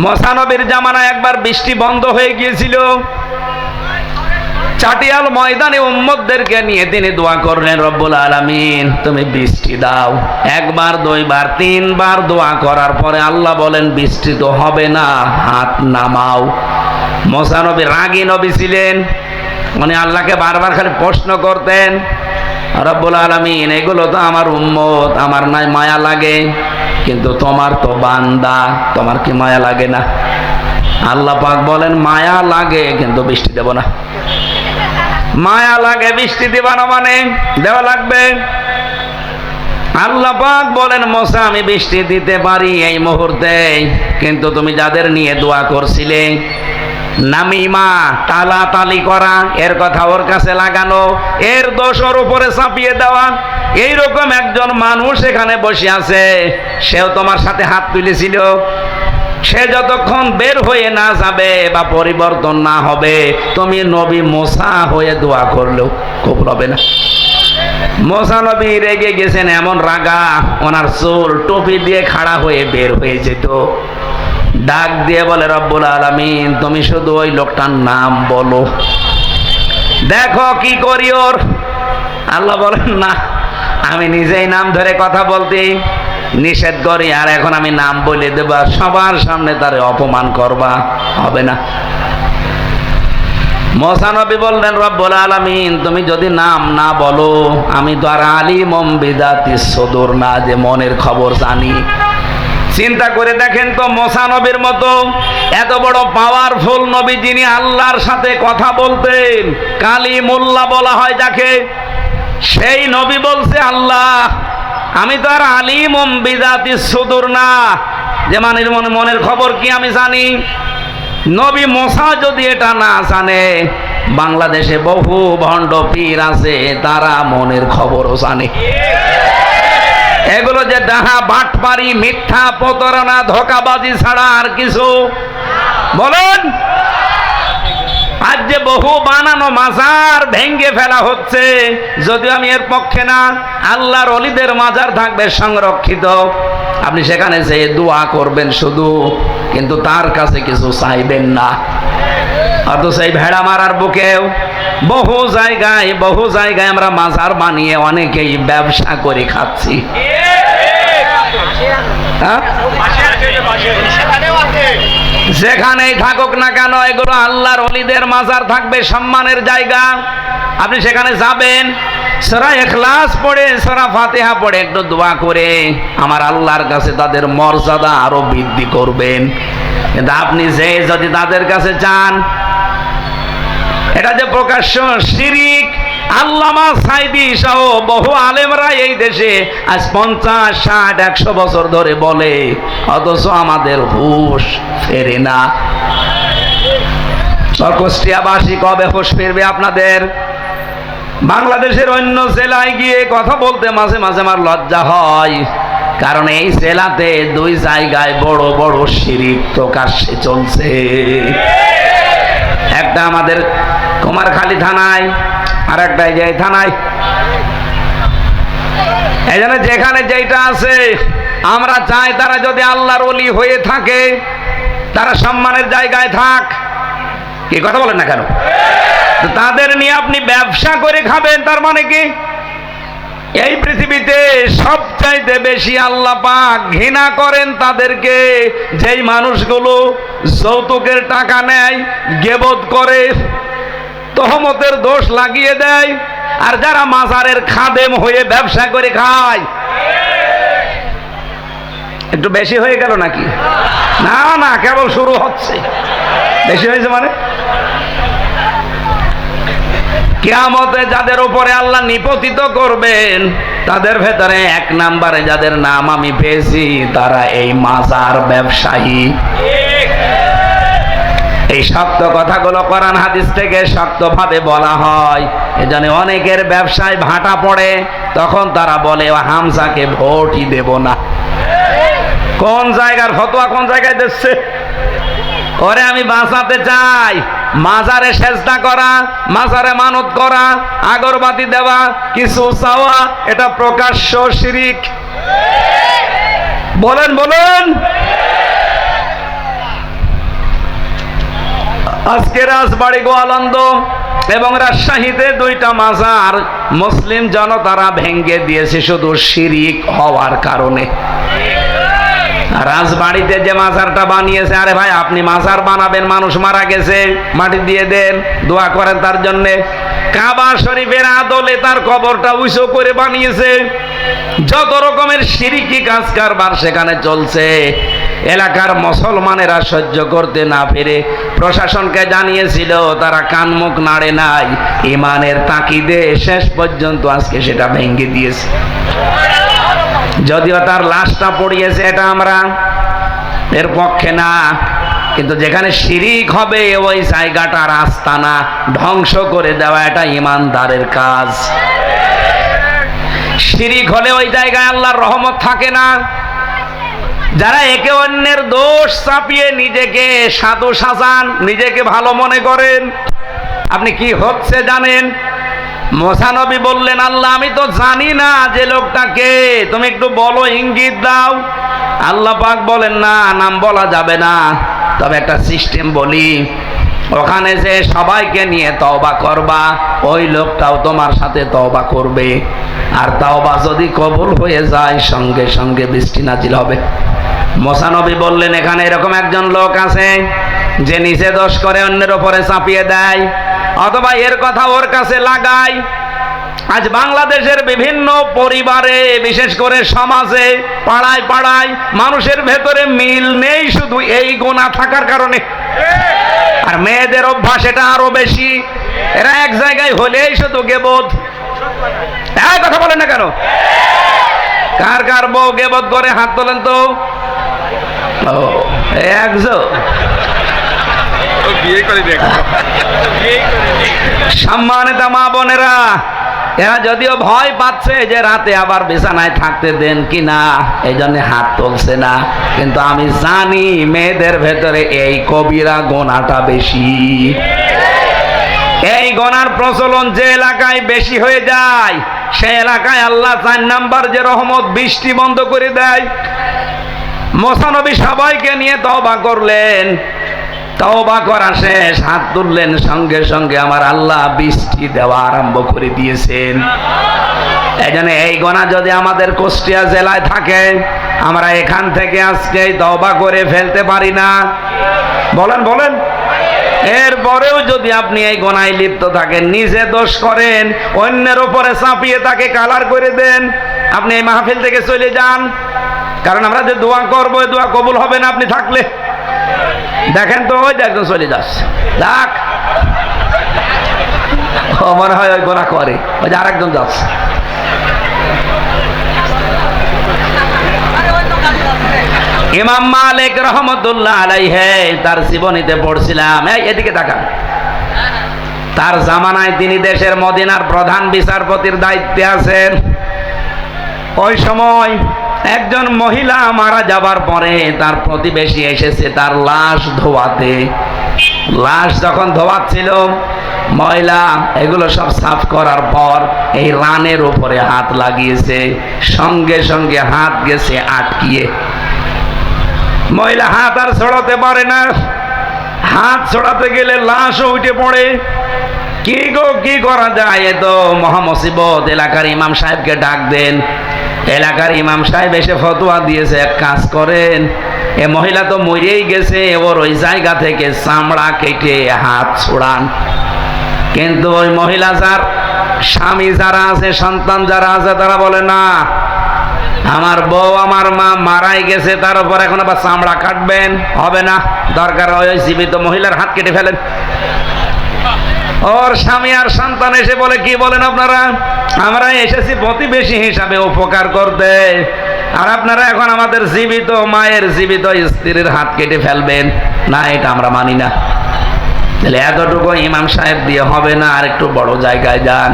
মুসা নবীর জামানায় একবার বৃষ্টি বন্ধ হয়ে গিয়েছিল। চাটিয়াল ময়দানে উম্মতদেরকে নিয়ে তিনি দোয়া করলেন, রব্বুল আলামিন তুমি বৃষ্টি দাও। একবার, দুইবার, তিনবার দোয়া করার পরে আল্লাহ বলেন বৃষ্টি তো হবে না, হাত নামাও। মুসা নবী রাগী নবী ছিলেন, উনি আল্লাহকে বারবার খালি প্রশ্ন করতেন, রব্বুল আলামিন এগুলো তো আমার উম্মত, আমার নাই মায়া লাগে, কিন্তু তোমার তো বান্দা, তোমার কি মায়া লাগে না? আল্লাহ পাক বলেন মায়া লাগে কিন্তু বৃষ্টি দেব না। মায়া লাগে বৃষ্টি দিবা না মানে দেওয়া লাগবে। আল্লাহ পাক বলেন মুসা আমি বৃষ্টি দিতে পারি এই মুহূর্তে, কিন্তু তুমি যাদের নিয়ে দোয়া করছিলে, নামিমা টালাটালি করা, এর কথা ওর কাছে লাগানো, এর দোষ ওর উপরে চাপিয়ে দেওয়া, এইরকম একজন মানুষ এখানে বসে আছে, সেও তোমার সাথে হাত তুলেছিল। সে যতক্ষণ বের হয়ে না যাবে বা পরিবর্তন না হবে, তুমি নবী মুসা হয়ে দোয়া করলেও কবুল হবে না। মুসা নবী রেগে গেছেন, এমন রাগা ওনার চুল টুপি দিয়ে খাড়া হয়ে বের হয়ে যেত। ডাক দিয়ে বলে, রব্বুল আলামিন তুমি শুধু ওই লোকটার নাম বলো, দেখো কি করি ওর। আল্লাহ বলেন না, আমি নিজেই নাম ধরে কথা বলতে নিষেধ করি, আর এখন আমি নাম বলে দেবা, সবার সামনে তারে অপমান করবা, হবে না। মুসা নবী বললেন, রব্বুল আলামিন তুমি যদি নাম না বলো, আমি তো আর আলিমুম বিযাতিস সুদূর না, যে মনের খবর জানি। চিন্তা করে দেখেন তো, মুসা নবীর মতো এত বড় পাওয়ারফুল নবী, যিনি আল্লাহর সাথে কথা বলতেন, কালিমুল্লাহ বলা হয় যাকে, সেই নবী বলছে আল্লাহ আমি তো আর আলিমুম বিযাতিস সুদূর না, যে মনের খবর কি আমি জানি। নবী মুসা যদি এটা না জানে, বাংলাদেশে বহু ভণ্ড পীর আছে, তারা মনের খবরও জানে। এগুলো যে ডাহা বাটপারি, মিথ্যা প্রতারণা, ধোঁকাবাজি ছাড়া আর কিছু বলেন। আজ যে বহু বানানো মাজার ভেঙ্গে ফেলা হচ্ছে, যদিও আমি এর পক্ষে না, আল্লাহর ওলিদের মাজার থাকবে সংরক্ষিত, আপনি সেখানে যেয়ে দোয়া করবেন শুধু, কিন্তু তার কাছে কিছু চাইবেন না। অথচ এই ভেড়া মারার বুকেও বহু জায়গায় আমরা মাজার বানিয়ে অনেকেই ব্যবসা করে খাচ্ছি। যেখানেই থাকুক না কেন, এগুলো আল্লাহর ওলিদের মাজার থাকবে, সম্মানের জায়গা। আপনি সেখানে যাবেন, সূরা ইখলাস পড়ে, সূরা ফাতিহা পড়ে একটু দোয়া করে আমার আল্লাহর কাছে তাদের মর্যাদা আরো বৃদ্ধি করবেন। কিন্তু আপনি যদি তাদের কাছে চান, এটা যে প্রকাশ্য শিরিক। আল্লামা সাইদি সহ বহু আলেমরা এই দেশে আজ 50, 60, 100 বছর ধরে বলে, অথচ আমাদের হুঁশ ফেরে না। কুষ্টিয়াবাসী কবে হুঁশ ফিরবে আপনাদের? বাংলাদেশের অন্য জেলায় গিয়ে কথা বলতে মাঝে মাঝে আমার লজ্জা হয়, কারণ এই জেলাতে 2 জায়গায় বড় বড় শিরিক প্রকাশ্যে চলছে। একটা আমাদের কুমারখালী থানায়, আর একটা এই থানায়। এই জন্য যেখানে যেটা আছে, আমরা চাই তারা যদি আল্লাহর ওলি হয়ে থাকে, তারা সম্মানের জায়গায় থাক। কি কথা বলেন না কেন? তাদের নিয়ে আপনি ব্যবসা করে খাবেন, তার মানে কি? এই পৃথিবীতে সবচাইতে বেশি আল্লাহ পাক ঘৃণা করেন তাদেরকে, যেই মানুষগুলো যৌতুকের টাকা নেয়, গীবত করে, তহমতের দোষ লাগিয়ে দেয়, আর যারা মাজারের খাদেম হয়ে ব্যবসা করে খায়। একটু বেশি হয়ে গেল নাকি? না না, কেবল শুরু হচ্ছে। বেশি হয়েছে মানে কিয়ামতে যাদের উপরে আল্লাহ নিপতিত করবেন, তাদের ভেতরে 1 নম্বরে যাদের নাম আমি পেয়েছি, তারা এই মাজার ব্যবসায়ী। এই শক্ত কথাগুলো কোরআন হাদিস থেকে শক্তভাবে বলা হয়। এজন্য অনেকের ব্যবসায় ভাটা পড়ে, তখন তারা বলে হামজাকে ভোটই দেব না। কোন জায়গার ফতোয়া কোন জায়গায় দিচ্ছে? ওরে আমি বাঁচাতে চাই, মাজারে সেজদা করা, মাজারে মানত করা, আগরবাতি দেওয়া, কিছু চাওয়া, এটা প্রকাশ্য শিরিক। বলেন বলেন। আজকে রাজবাড়ী, গোয়ালন্দ এবং রাজশাহীতে দুইটা মাজার মুসলিম জনতারা ভেঙ্গে দিয়েছে শুধু শিরিক হওয়ার কারণে। রাজবাড়িতে যে মাজারটা বানিয়েছে, আরে ভাই আপনি মাজার বানাবেন, মানুষ মারা গেছে, মাটি দিয়ে দেন, দোয়া করেন তার জন্যে। কাবা শরীফের আদলে তার কবরটা উঁচু করে বানিয়েছে। যত রকমের শিরিকি কাজ কারবার সেখানে চলছে। এলাকার মুসলমানেরা সহ্য করতে না পেরে প্রশাসনকে জানিয়েছিল, তারা কান মুখ নাড়ে নাই। ইমানের তাকিদে শেষ পর্যন্ত আজকে সেটা ভেঙে দিয়েছে। যদিও তার লাশটা পড়িয়েছে, এটা আমরা এর পক্ষে না, কিন্তু যেখানে শিরিক হবে ওই জায়গাটার আস্তানা ধ্বংস করে দেওয়া এটা ইমানদারের কাজ। শিরিক হলে ওই জায়গায় আল্লাহর রহমত থাকে না। যারা একে অন্যের দোষ চাপিয়ে নিজেকে সাধু সাজান, নিজেকে ভালো মনে করেন, আপনি কি হচ্ছে জানেন? মুসা নবী বললেন, আল্লাহ আমি তো জানি না যে লোকটাকে, তুমি একটু বলো, ইঙ্গিত দাও। আল্লাহ পাক বলেন, না, নাম বলা যাবে না, তবে একটা সিস্টেম বলি, ওখানে যে সবাইকে নিয়ে তওবা করবা, ওই লোকটাও তোমার সাথে তওবা করবে, আর তওবা যদি কবুল হয়ে যায় সঙ্গে সঙ্গে বৃষ্টি নাজিল হবে। মুসা নবী বললেন, এখানে এরকম একজন লোক আছে যে নিজে দোষ করে অন্যের উপরে চাপিয়ে দেয়, অথবা এর কথা ওর কাছে লাগায়। আজ বাংলাদেশের বিভিন্ন পরিবারে, বিশেষ করে সমাজে, পাড়ায় পাড়ায় মানুষের ভেতরে মিল নেই শুধু এই গুনাহ থাকার কারণে। আর মেয়েদের অভ্যাস এটা আরো বেশি। এরা এক জায়গায় হলেই শুধু গেবত। এই কথা বলেন না কেন? কার কার বউ গেবত করে হাত তোলেন তো। একজন সম্মানিত মা বোনেরা, এরা যদিও ভয় পাচ্ছে যে রাতে আবার বিছানায় থাকতে দেন কিনা, এই জন্য হাত তুলছে না, কিন্তু আমি জানি মেয়েদের ভেতরে এই কবিরা গোনাটা বেশি। এই গোনার প্রচলন যে এলাকায় বেশি হয়ে যায়, সে এলাকায় আল্লাহ 4 নাম্বার যে রহমত, বৃষ্টি বন্ধ করে দেয়। মুসা নবী সবাইকে নিয়ে তওবা করলেন, তওবা করা শেষ, হাত তুললেন, সঙ্গে সঙ্গে আমার আল্লাহ বৃষ্টি দেওয়া আরম্ভ করে দিয়েছেন। এজন্য এই গোনা যদি আমাদের কুষ্টিয়া জেলায় থাকে, আমরা এখান থেকে আজকে তওবা করে ফেলতে পারি না? বলেন বলেন। এরপরেও যদি আপনি এই গোনায় লিপ্ত থাকেন, নিজে দোষ করেন, অন্যের উপরে চাপিয়ে তাকে কালার করে দেন, আপনি এই মাহফিল থেকে চলে যান। কারণ আমরা যে দোয়া করবো, এই দোয়া কবুল হবে না আপনি থাকলে। দেখেন তো, ওই একজন চলে যাচ্ছে, দেখ মনে হয় ওই গোনা করে, ওই যে আরেকজন যাচ্ছে। ইমাম মালিক রহমতুল্লাহ আলাইহি তার জীবনীতে পড়ছিলাম, এদিকে তাকান, তার জামানায় তিনি দেশের মদিনার প্রধান বিচারপতির দায়িত্বে আছেন। ওই সময় একজন মহিলা মারা যাবার পরে তার প্রতিবেশী এসেছে তার লাশ ধোয়াতে। লাশ যখন ধোয়াচ্ছিল, ময়লা এগুলো সব সাফ করার পর এই রানের উপরে হাত লাগিয়েছে, সঙ্গে সঙ্গে হাত গেছে আটকিয়ে। মহিলা হাত আর ছড়াতে পারে না, হাত ছড়াতে গেলে লাশও উঠে পড়ে। কি গো, কি করা যায়? এ তো মহামুসিবত। এলাকার ইমাম সাহেবকে ডাক দেন। এলাকার ইমাম সাহেব এসে ফতোয়া দিয়েছে, এক কাজ করেন, এ মহিলা তো মরেই গেছে, ওর ওই জায়গা থেকে চামড়া কেটে হাত ছোড়ান। কিন্তু ওই মহিলা, যার স্বামী যারা আছে, সন্তান যারা আছে, তারা বলে না, আমার বউ আমার মা মারাই গেছে, তার উপর এখন আবার চামড়া কাটবেন, হবে না, দরকার হয় ওই জীবিত মহিলার হাত কেটে ফেলেন। ওর স্বামী আর সন্তান এসে বলে, কি বলেন আপনারা? আমরা এসেছি প্রতিবেশী হিসাবে উপকার করতে, আর আপনারা এখন আমাদের জীবিত মায়ের, জীবিত স্ত্রীর হাত কেটে ফেলবেন? না, এটা আমরা মানি না। তাহলে এতটুকু ইমাম সাহেব দিয়ে হবে না, আর একটু বড় জায়গায় যান।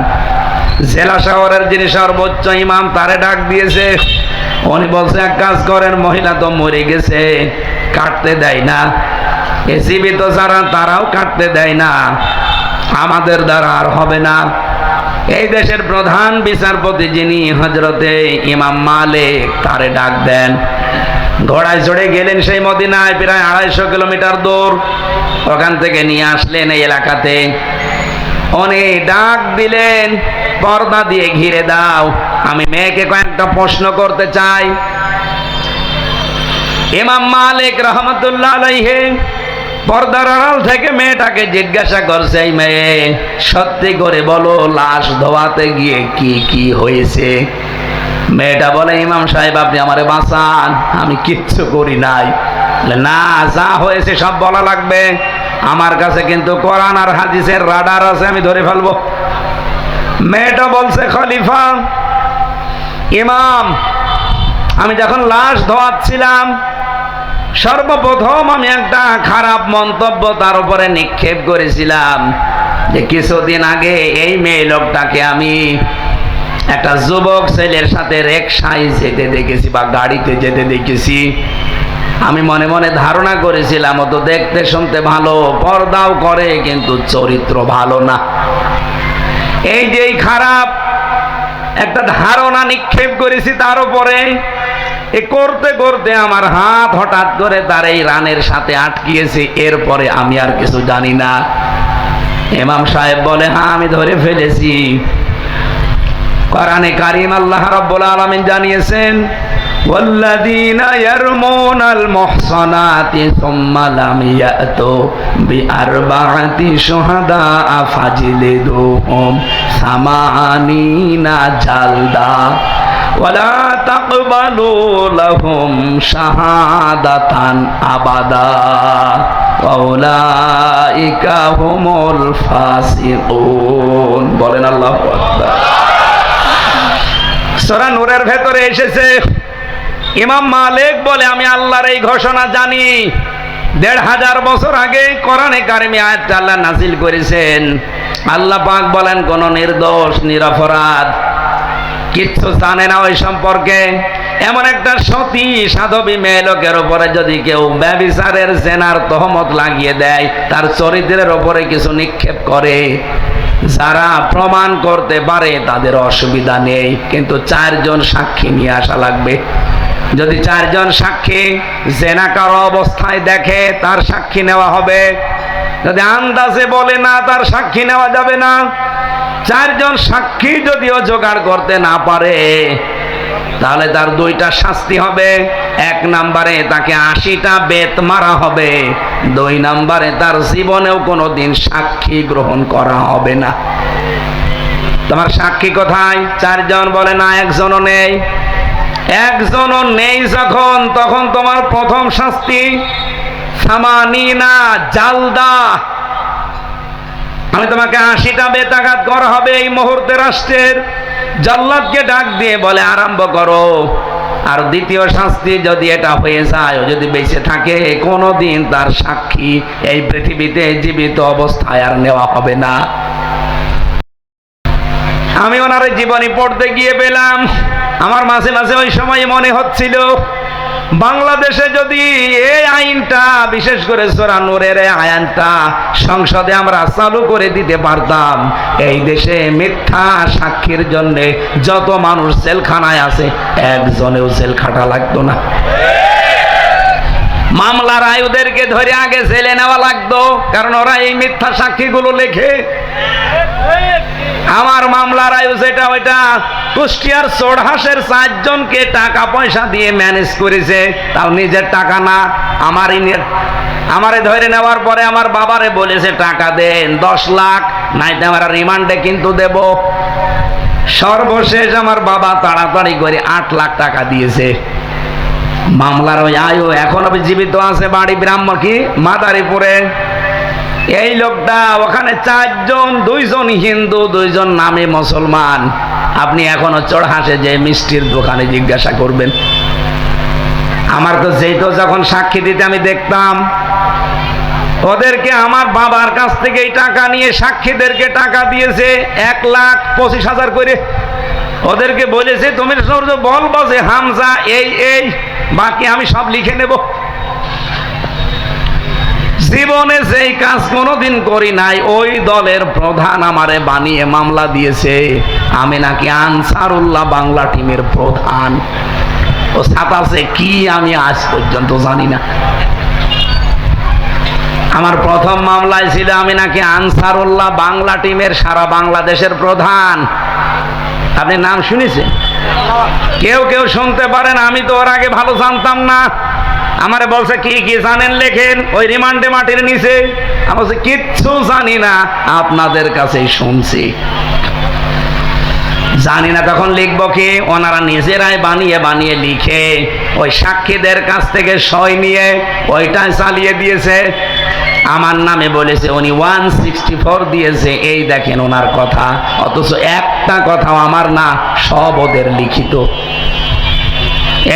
জেলা শহরের যিনি সর্বোচ্চ ইমাম, তারে ডাক দিয়েছে। উনি বলছে, এক কাজ করেন, মহিলা তো মরে গেছে, কাটতে দেয় না, এ জীবিত যারা তারাও কাটতে দেয় না, আমাদের দ্বারা আর হবে না। এই দেশের প্রধান বিচারপতি যিনি, হযরতে ইমাম মালিক, তারে ডাক দেন। ঘোড়ায় চড়ে গেলেন সেই মদিনায়, প্রায় 250 কিলোমিটার দূর। ওখান থেকে নিয়ে আসলেন এই এলাকাতে। উনি ডাক দিলেন, পর্দা দিয়ে ঘিরে দাও, আমি মেয়েকে কয়েকটা প্রশ্ন করতে চাই। ইমাম মালিক রহমতুল্লাহ আলাইহি পর্দার আড়াল থেকে মেয়েটাকে জিজ্ঞাসা করছে, এই মেয়ে সত্যি করে বলো, লাশ ধোয়াতে গিয়ে কি কি হয়েছে? মেয়েটা বলে, ইমাম সাহেব আপনি আমারে বাঁচান, আমি কিচ্ছু করি নাই। না, যা হয়েছে সব বলা লাগবে, আমার কাছে কিন্তু কোরআন আর হাদিসের রাডার আছে, আমি ধরে ফেলবো। মেয়েটা বলছে, খলিফা ইমাম, আমি যখন লাশ ধোয়াচ্ছিলাম সর্বপ্রথম আমি একটা খারাপ মন্তব্য তার উপরে নিক্ষেপ করেছিলাম যে কিছুদিন আগে এই মেয়ে লোকটাকে আমি একটা যুবক ছেলের সাথে রিকশায় যেতে দেখেছি বা গাড়িতে যেতে দেখেছি। আমি মনে মনে ধারণা করেছিলাম ও তো দেখতে শুনতে ভালো, পর্দাও করে, কিন্তু চরিত্র ভালো না। এই যে খারাপ একটা ধারণা নিক্ষেপ করেছি তার উপরে, এ করতে করতে আমার হাত হঠাৎ করে তার এই রানের সাথে আটকিয়েছে, এরপরে আমি আর কিছু জানি না। ইমাম সাহেব বলে, হ্যাঁ আমি ধরে ফেলেছি। কোরআনে কারীম আল্লাহ রাব্বুল আলামিন জানিয়েছেন, ওয়াল্লাযীনা ইয়ারমুনাল মুহসানাতি সুম্মা লাম ইয়াতু বিআরবা'াতি শুহাদা ফাজলিদুহুম সামানিনা জালদা ওয়ালা তাকবালু লাহুম শাহাদাতান আবাদা ওয়াউলাইকা হুমুল ফাসিকুন। বলেন আল্লাহু আকবার। সূরা নূরের ভেতরে এসেছে, ইমাম মালিক বলে, আমি আল্লাহর এই ঘোষণা জানি। 1500 বছর আগে কোরআনে কারিমে আয়াতটা আল্লাহ নাযিল করেছেন। আল্লাহ পাক বলেন, কোন নির্দোষ নিরপরাধ কিচ্ছু জানে না ওই সম্পর্কে এমন একটা সতী সাধবী মেয়ে লোকের উপরে যদি কেউ ব্যভিচারের জেনার তহমত লাগিয়ে দেয়, তার চরিত্রের উপরে কিছু নিক্ষেপ করে, যারা প্রমাণ করতে পারে তাদের অসুবিধা নেই, কিন্তু 4 জন সাক্ষী নিয়ে আসা লাগবে। যদি 4 জন সাক্ষী জেনাকার অবস্থায় দেখে, তার সাক্ষী নেওয়া হবে। যদি আন্দাজে বলে না, তার সাক্ষী নেওয়া যাবে না। 4 জন সাক্ষী যদিও জোগাড় করতে না পারে, তাহলে তার 2টা শাস্তি হবে। 1 নম্বরে তাকে 80টা বেত মারা হবে, 2 নম্বরে তার জীবনেও কোনোদিন সাক্ষী গ্রহণ করা হবে না। তোমার সাক্ষী কোথায়? 4 জন বলে, না একজনও নেই। একজনও নেই যখন, তখন তোমার প্রথম শাস্তি সামানিনা জালদা, আমি তোমাকে 80টা বেতাঘাত করা হবে এই মুহূর্তে। রাষ্ট্রের জল্লাদকে ডাক দিয়ে বলে, আরম্ভ করো। আর দ্বিতীয় শাস্তি, যদি এটা হয়ে যায়, ও যদি বেঁচে থাকে, কোনোদিন তার সাক্ষী এই পৃথিবীতে জীবিত অবস্থায় আর নেওয়া হবে না। আমি ওনার জীবনী পড়তে গিয়ে পেলাম, আমার মাঝে মাঝে ওই সময় মনে হচ্ছিল, বাংলাদেশে যদি এই আইনটা, বিশেষ করে সূরা নূরের এই আইনটা সংসদে আমরা চালু করে দিতে পারতাম, এই দেশে মিথ্যা সাক্ষীর জন্য যত মানুষ জেলখানায় আছে, একজনেও জেল খাটা লাগতো না। মামলার আয়ুদেরকে ধরে আগে জেলে নেওয়া লাগতো, কারণ ওরা এই মিথ্যা সাক্ষীগুলো লেখে। আমার মামলার আয়ু যেটা, ওইটা কুষ্টিয়ার চোরহাসের 4 জনকে টাকা পয়সা দিয়ে ম্যানেজ করেছে, তাও নিজের টাকা না। আমারে ধরে নেওয়ার পরে আমার বাবারে বলেছে, টাকা দেন 10 লাখ, নাইতে আমরা রিমান্ডে কিন্তু দেব। সর্বশেষ আমার বাবা তাড়াতাড়ি করে 8 লাখ টাকা দিয়েছে। মামলার ওই আয়ু এখনো জীবিত আছে, বাড়ি ব্রাহ্মণ কি মাদারীপুরে। এই লোকটা ওখানে 4 জন, 2 জন হিন্দু, 2 জন নামে মুসলমান। আপনি এখনো চোরহাসে যে মিষ্টির দোকানে জিজ্ঞাসা করবেন। আমার তো যেহেতু যখন সাক্ষী দিতে আমি দেখতাম, ওদেরকে আমার বাবার কাছ থেকে এই টাকা নিয়ে সাক্ষীদেরকে টাকা দিয়েছে 1,25,000 করে। ওদেরকে বলেছে, তুমি বলবো যে হামজা এই, বাকি আমি সব লিখে নেব। জীবনে যেই কাজ কোনোদিন করি নাই, ওই দলের প্রধান আমারে বানিয়ে মামলা দিয়েছে, আমি নাকি আনসারুল্লাহ বাংলা টিমের প্রধান। ও ছাতাছে কি আমি আজ পর্যন্ত জানি না। আমার প্রথম মামলায় ছিল আমি নাকি আনসারুল্লাহ বাংলা টিমের সারা বাংলাদেশের প্রধান। আপনি নাম শুনেছেন? কেউ কেউ শুনতে পারেন, আমি তো ওর আগে ভালো জানতাম না। আমারে বলছে কি কি জানেন লেখেন, ওই রিমান্ডে মাটির নিচে। আমি বলছি কিচ্ছু জানি না, আপনাদের কাছেই শুনছি। জানি না তখন লিখবো কি? ওনারা নিজেরাই বানিয়ে বানিয়ে লিখে ওই সাক্ষীদের কাছ থেকে সই নিয়ে ওইটা চালিয়ে দিয়েছে। আমার নামে বলেছে উনি 164 দিয়েছে, এই দেখেন ওনার কথা। অথচ একটা কথাও আমার না, সব ওদের লিখিত।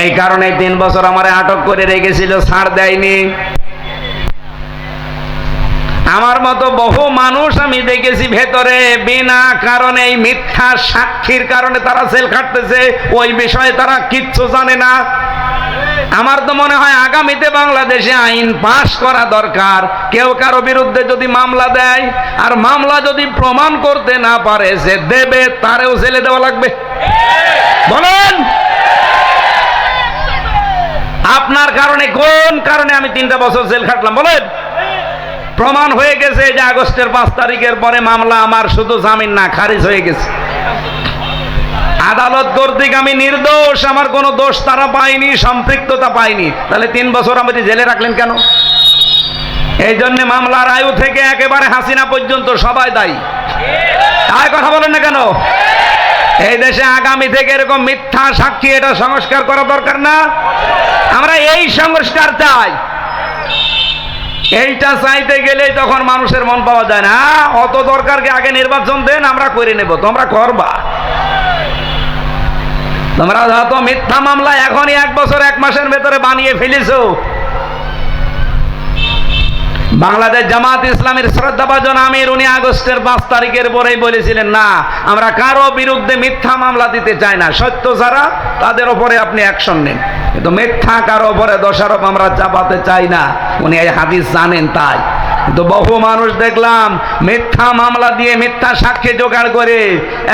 এই কারণে 3 বছর আমারে আটক করে রেখেছিল, ছাড় দেয়নি। আমার মতো বহু মানুষ আমি দেখেছি ভেতরে বিনা কারণে এই মিথ্যা সাক্ষীর কারণে তারা জেল খাটতেছে, ওই বিষয়ে তারা কিচ্ছু জানে না। আমার তো মনে হয় আগামীতে বাংলাদেশে আইন পাশ করা দরকার। কেউ কারো বিরুদ্ধে যদি মামলা দেয় আর মামলা যদি প্রমাণ করতে না পারে যে দেবে, তারেও জেলে দেওয়া লাগবে। বলেন আপনার কারণে, কোন কারণে আমি 3টা বছর জেল খাটলাম? বলেন। প্রমাণ হয়ে গেছে যে আগস্টের 5 তারিখের পরে মামলা আমার শুধু জামিন না, খারিজ হয়ে গেছে। আদালত কর্তৃক আমি নির্দোষ, আমার কোনো দোষ তারা পায়নি, সম্পৃক্ততা পায়নি। তাহলে 3 বছর আমাদের জেলে রাখলেন কেন? এই জন্য মামলার আয়ু থেকে একেবারে হাসিনা পর্যন্ত সবাই দায়ী। তাই কথা বলেন না কেন? এই দেশে আগামী থেকে এরকম মিথ্যা সাক্ষী, এটা সংস্কার করা দরকার না? আমরা এই সংস্কার চাই। এইটা চাইতে গেলে তখন মানুষের মন পাওয়া যায় না। অত দরকারকে আগে নির্বাচন দেন, আমরা করে নেব, তোমরা করবা। তোমরা যত মিথ্যা মামলা এখনই 1 বছর 1 মাসের ভেতরে বানিয়ে ফেলেছো। বাংলাদেশ জামাত ইসলামের শ্রদ্ধাভাজন আমির, উনি আগস্টের 5 তারিখের পরেই বলেছিলেন, না আমরা কারো বিরুদ্ধে মিথ্যা মামলা দিতে চাই না, সত্য যারা তাদের উপরে আপনি অ্যাকশন নেন, কিন্তু মিথ্যা কারো উপরে দোষারোপ আমরা চাপাতে চাই না। উনি এই হাদিস জানেন তাই। কিন্তু বহু মানুষ দেখলাম মিথ্যা মামলা দিয়ে মিথ্যা সাক্ষী জোগাড় করে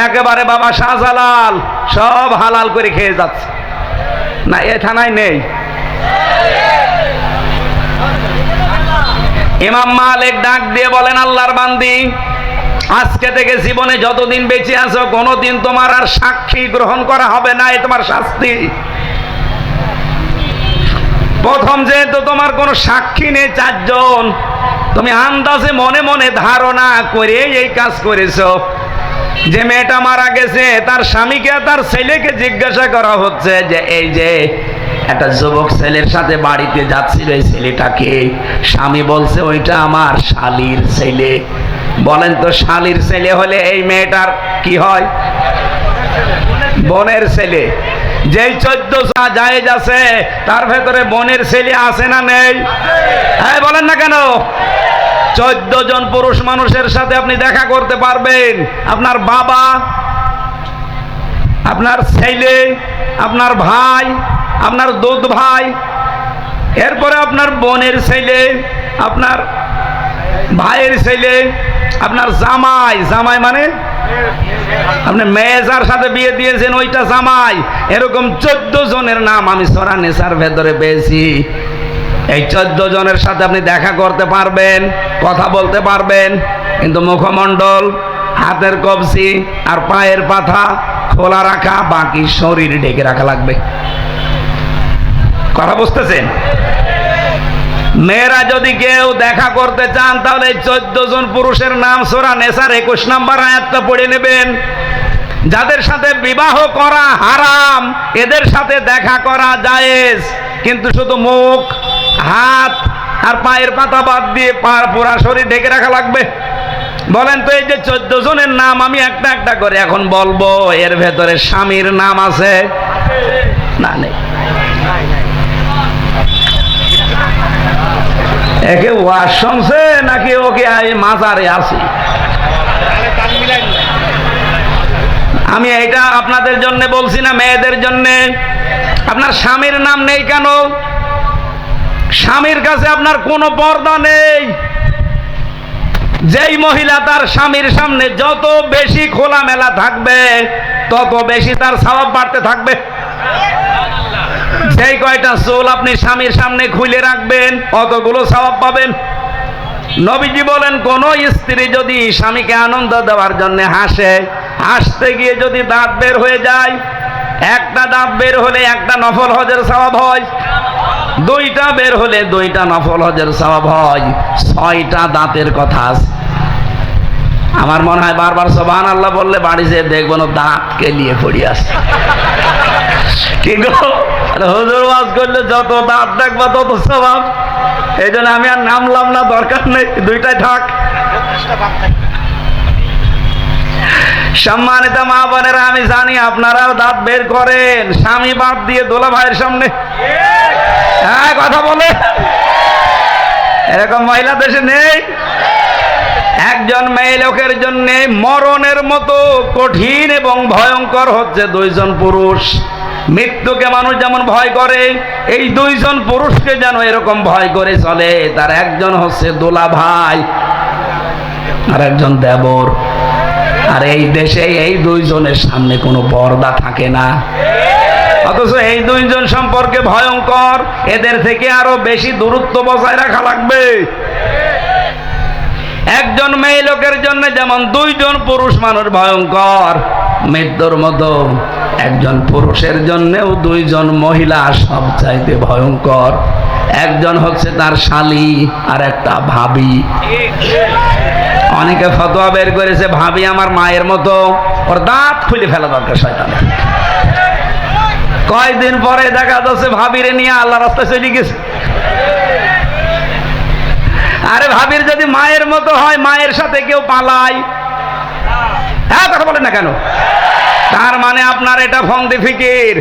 একেবারে বাবা শাহজালাল সব হালাল করে খেয়ে যাচ্ছে। না, এ থানায় নেই। ইমাম মালিক ডাক দিয়ে বলেন, আল্লাহর বান্দি, আজকে থেকে জীবনে যতদিন বেঁচে আছো কোনোদিন তোমার আর সাক্ষী গ্রহণ করা হবে না, এ তোমার শাস্তি। প্রথম যেহেতু তোমার কোনো সাক্ষী নেই, 4 জন, তুমি আন্দাজে মনে মনে ধারণা করে এই কাজ করেছো। যে মেয়েটা মারা গেছে তার স্বামীকে তার ছেলেকে জিজ্ঞাসা করা হচ্ছে যে এই যে একটা যুবক ছেলের সাথে বাড়িতে যাচ্ছিল, এই ছেলেটাকে? স্বামী বলছে ওইটা আমার শালীর ছেলে। বলেন তো, শালীর ছেলে হলে এই মেয়েটার কি হয়? বোনের ছেলে। যেই 14 জায়েজ আছে তার ভেতরে বোনের ছেলে আছে না নেই? হ্যাঁ, বলেন না কেন? 14 জন পুরুষ মানুষের সাথে আপনি দেখা করতে পারবেন। আপনার বাবা, আপনার ছেলে, আপনার ভাই, আপনার দুধ ভাই, এরপরে আপনার বোনের ছেলে, আপনার ভাইয়ের ছেলে, আপনার জামাই। জামাই মানে আপনি মেয়ে যার সাথে বিয়ে দিয়েছেন ওইটা জামাই। এরকম 14 জনের নাম আমি সূরা নিসার ভেতরে পেয়েছি। এই 14 জনের সাথে আপনি দেখা করতে পারবেন, কথা বলতে পারবেন, কিন্তু মুখমণ্ডল, হাতের কবজি আর পায়ের পাতা খোলা রাখা, বাকি শরীর ঢেকে রাখা লাগবে। কথা বুঝতেছেন? মেয়েরা যদি কেউ দেখা করতে চান তাহলে 14 জন পুরুষের নাম সূরা নিসার 21 নম্বর আয়াতটা পড়ে নেবেন। যাদের সাথে বিবাহ করা হারাম, এদের সাথে দেখা করা জায়েজ, কিন্তু শুধু মুখ, হাত আর পায়ের পাতা বাদ দিয়ে পুরা শরীর ঢেকে রাখা লাগবে। বলেন তো, এই যে 14 জনের নাম আমি একটা একটা করে এখন বলবো, এর ভেতরে স্বামীর নাম আছে না? নেই। একে ওয়াজ শুনছে নাকি ওকে মাজারে আসি? আমি এটা আপনাদের জন্য বলছি না, মেয়েদের জন্য। আপনার স্বামীর নাম নেই কেন? স্বামীর কাছে আপনার কোনো পর্দা নেই। যেই মহিলা তার স্বামীর সামনে যত বেশি খোলামেলা থাকবে তত বেশি তার সওয়াব বাড়তে থাকবে। যেই কয়টা চুল আপনি স্বামীর সামনে খুলে রাখবেন অতগুলো সওয়াব পাবেন। নবীজি বলেন, কোন স্ত্রী যদি স্বামীকে আনন্দ দেওয়ার জন্য হাসে, হাসতে গিয়ে যদি দাঁত বের হয়ে যায়, একটা দাঁত বের হলে একটা নফল হজের সওয়াব হয়, দুইটা বের হলে দুইটা নফল হজের সওয়াব হয়, ছয়টা দাঁতের কথা আছে। আমার মনে হয় বারবার সুবহানাল্লাহ বললে বাড়ি যেয়ে দেখবো না দাঁত কেলিয়ে পড়ি আসে। কি গো, হুজুর ওয়াজ করলে যত দাঁত দেখবা তত সওয়াব। এই জন্য আমি আর নামলাম না, দরকার নেই, দুইটাই থাক। সম্মানিত মা বোনেরা, আমি জানি আপনারাও দাঁত বের করেন স্বামী বাদ দিয়ে দোলা ভাইয়ের সামনে। হ্যাঁ, কথা বলে, এরকম মহিলা দেশে নেই। একজন মেয়ে লোকের জন্য মরণের মতো কঠিন এবং ভয়ঙ্কর হচ্ছে দুইজন পুরুষ। মৃত্যুকে মানুষ যেমন ভয় করে, এই দুইজন পুরুষকে যেন এরকম ভয় করে চলে। তার একজন হচ্ছে দোলা ভাই আর একজন দেবর। আর এই দেশে এই দুইজনের সামনে কোনো পর্দা থাকে না, অথচ এই দুইজন সম্পর্কে ভয়ঙ্কর। এদের থেকে আরো বেশি দূরত্ব বজায় রাখা লাগবে। একজন মেয়ে লোকের জন্য যেমন দুইজন পুরুষ মানুষ ভয়ঙ্কর, মৃত্যুর মতো একজন পুরুষের জন্যও দুইজন মহিলা সবচাইতে ভয়ঙ্কর। একজন হচ্ছে তার শালী আর একটা ভাবি। অনেকে ফতোয়া বের করেছে ভাবি আমার মায়ের মতো, ওর দাঁত খুলে ফেলা দরকার শয়তানের। কয়দিন পরে দেখা যাচ্ছে ভাবিরে নিয়ে আল্লাহ রাস্তায় চলে গেছে। আরে ভাবির যদি মায়ের মতো হয়, মায়ের সাথে কেউ পালায়, হ্যাঁ কথা বলেন না কেন? তার মানে আপনার এটা ফন্দি ফিকির।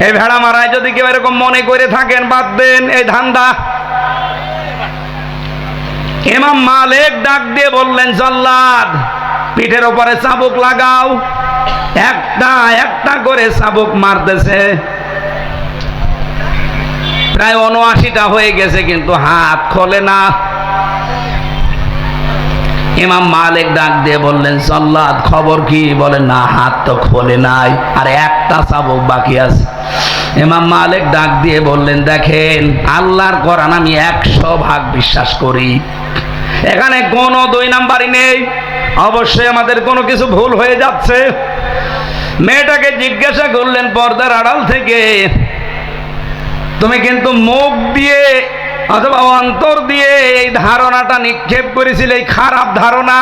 এই ভেড়া মারায় যদি কেউ এরকম মনে করে থাকেন, বাদ দেন এই ধান্দা। ইমাম মালিক ডাক দিয়ে বললেন, জল্লাদ পিঠের উপরে চাবুক লাগাও। একটা একটা করে চাবুক মারতেছে, প্রায় ৭৯টা হয়ে গেছে, কিন্তু হাত খোলে না। ইমাম মালিক ডাক দিয়ে বললেন, জল্লাদ খবর কি? বলেন, না হাত তো খোলে নাই, আর একটা চাবুক বাকি আছে। ইমাম মালিক ডাক দিয়ে বললেন, দেখেন আল্লাহর কোরআন আমি ১০০% বিশ্বাস করি, এখানে কোনো দুই নাম্বারই নেই। অবশ্যই আমাদের কোনো কিছু ভুল হয়ে যাচ্ছে। মেয়েটাকে জিজ্ঞাসা করলেন পর্দার আড়াল থেকে, তুমি কিন্তু মুখ দিয়ে অথবা অন্তর দিয়ে এই ধারণাটা নিক্ষেপ করেছিলে, এই খারাপ ধারণা,